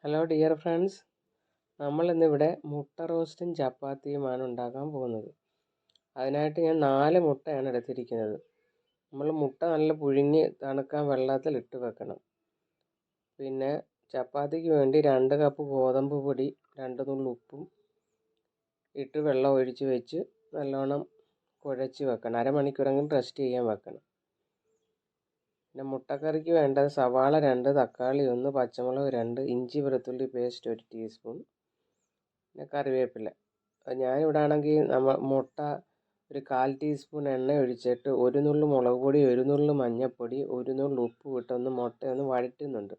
Hello dear friends, നമ്മളിന്നിവിടെ മുട്ട റോസ്റ്റും ചപ്പാത്തിയുമാണ് ഉണ്ടാക്കാൻ പോകുന്നത്. അതിനായിട്ട് ഞാൻ 4 മുട്ടയാണ് എടുത്തിരിക്കുന്നത്. നമ്മൾ മുട്ട നല്ല പുഴുങ്ങി തണുക്കാൻ വെള്ളത്തിലിട്ട് വെക്കണം. പിന്നെ ചപ്പാത്തിക്ക് വേണ്ടി 2 കപ്പ് ഗോതമ്പ് പൊടി, 2 നുള്ളി ഉപ്പും ഇട്ട് വെള്ളം ഒഴിച്ച് വെച്ച് നല്ലോണം കുഴച്ച് വെക്കണം. അരമണിക്കൂറെങ്കിലും റെസ്റ്റ് ചെയ്യാൻ വെക്കണം. പിന്നെ മുട്ടക്കറിക്ക് വേണ്ടത് സവാള 2, തക്കാളി 1, പച്ചമുളക് 2, ഇഞ്ചി വെളുത്തുള്ളി പേസ്റ്റ് 1 ടീസ്പൂൺ, പിന്നെ കറിവേപ്പില. ഞാനിവിടെ ആണെങ്കിൽ മുട്ട ഒരു 1/4 ടീസ്പൂൺ എണ്ണ ഒഴിച്ചിട്ട് 1 നുള്ളി മുളക് പൊടി, 1 നുള്ളി മഞ്ഞൾപ്പൊടി, 1 നുള്ളി ഉപ്പ് ഇട്ടൊന്ന് മുട്ടയൊന്ന് വഴറ്റുന്നുണ്ട്.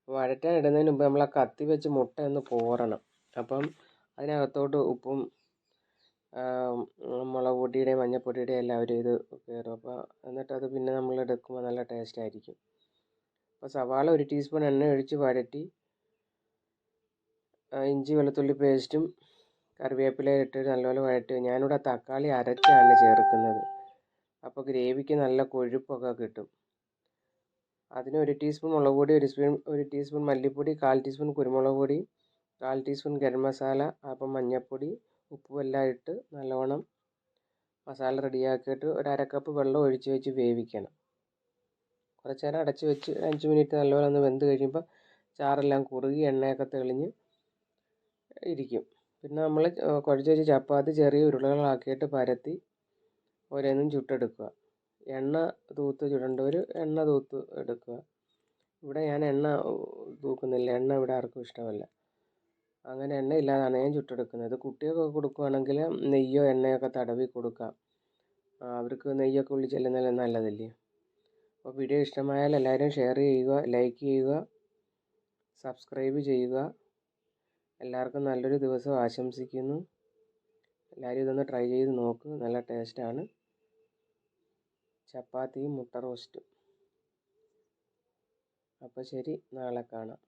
വഴറ്റാൻ ഇടുന്നതിന് മുമ്പ് നമ്മൾ ആ കത്തി വെച്ച് മുട്ടയൊന്ന് പോറണം. അപ്പം അതിനകത്തോട്ട് ഉപ്പും മുളക് പൊടിയുടെയും മഞ്ഞൾപ്പൊടിയുടെയും എല്ലാവരും ഇത് കയറും. അപ്പോൾ എന്നിട്ടത് പിന്നെ നമ്മൾ എടുക്കുമ്പോൾ നല്ല ടേസ്റ്റ് ആയിരിക്കും. അപ്പോൾ സവാള 1 ടീസ്പൂൺ എണ്ണ ഒഴിച്ച് വഴറ്റി ഇഞ്ചി വെളുത്തുള്ളി പേസ്റ്റും കറിവേപ്പിലയും ഇട്ട് നല്ലപോലെ വഴറ്റി. ഞാനിവിടെ തക്കാളി അരച്ചാണ് ചേർക്കുന്നത്. അപ്പോൾ ഗ്രേവിക്ക് നല്ല കൊഴുപ്പൊക്കെ കിട്ടും. അതിന് 1 ടീസ്പൂൺ മുളക് പൊടി, 1 ടീസ്പൂൺ മല്ലിപ്പൊടി, 1/4 ടീസ്പൂൺ കുരുമുളക് പൊടി, 1/4 ടീസ്പൂൺ ഗരം മസാല, അപ്പം മഞ്ഞൾപ്പൊടി, ഉപ്പും എല്ലാം ഇട്ട് നല്ലോണം മസാല റെഡിയാക്കിയിട്ട് ഒരു 1/2 കപ്പ് വെള്ളം ഒഴിച്ച് വെച്ച് വേവിക്കണം. കുറച്ച് നേരം അടച്ച് വെച്ച് 5 മിനിറ്റ് നല്ലപോലെ ഒന്ന് വെന്ത് കഴിയുമ്പോൾ ചാറെല്ലാം കുറുകി എണ്ണയൊക്കെ തെളിഞ്ഞ് ഇരിക്കും. പിന്നെ നമ്മൾ കുഴച്ച് വെച്ച് ചപ്പാത്തി ചെറിയ ഉരുളകളാക്കിയിട്ട് പരത്തി ഓരോന്നും ചുട്ടെടുക്കുക. എണ്ണ തൂത്ത് ചുടേണ്ടവർ എണ്ണ തൂത്ത് എടുക്കുക. ഇവിടെ ഞാൻ എണ്ണ തൂക്കുന്നില്ല, എണ്ണ ഇവിടെ ആർക്കും ഇഷ്ടമല്ല. അങ്ങനെ എണ്ണ ഇല്ലാതാണ് ഞാൻ ചുട്ടെടുക്കുന്നത്. കുട്ടികൾക്കൊക്കെ കൊടുക്കുകയാണെങ്കിൽ നെയ്യോ എണ്ണയൊക്കെ തടവി കൊടുക്കാം. അവർക്ക് നെയ്യൊക്കെ ഉള്ളിൽ ചെല്ലുന്നത് നല്ലതല്ലേ. അപ്പോൾ വീഡിയോ ഇഷ്ടമായാൽ എല്ലാവരും ഷെയർ ചെയ്യുക, ലൈക്ക് ചെയ്യുക, സബ്സ്ക്രൈബ് ചെയ്യുക. എല്ലാവർക്കും നല്ലൊരു ദിവസം ആശംസിക്കുന്നു. എല്ലാവരും ഇതൊന്ന് ട്രൈ ചെയ്ത് നോക്കുക. നല്ല ടേസ്റ്റാണ് ചപ്പാത്തിയും മുട്ട റോസ്റ്റും. അപ്പോൾ ശരി, നാളെ കാണാം.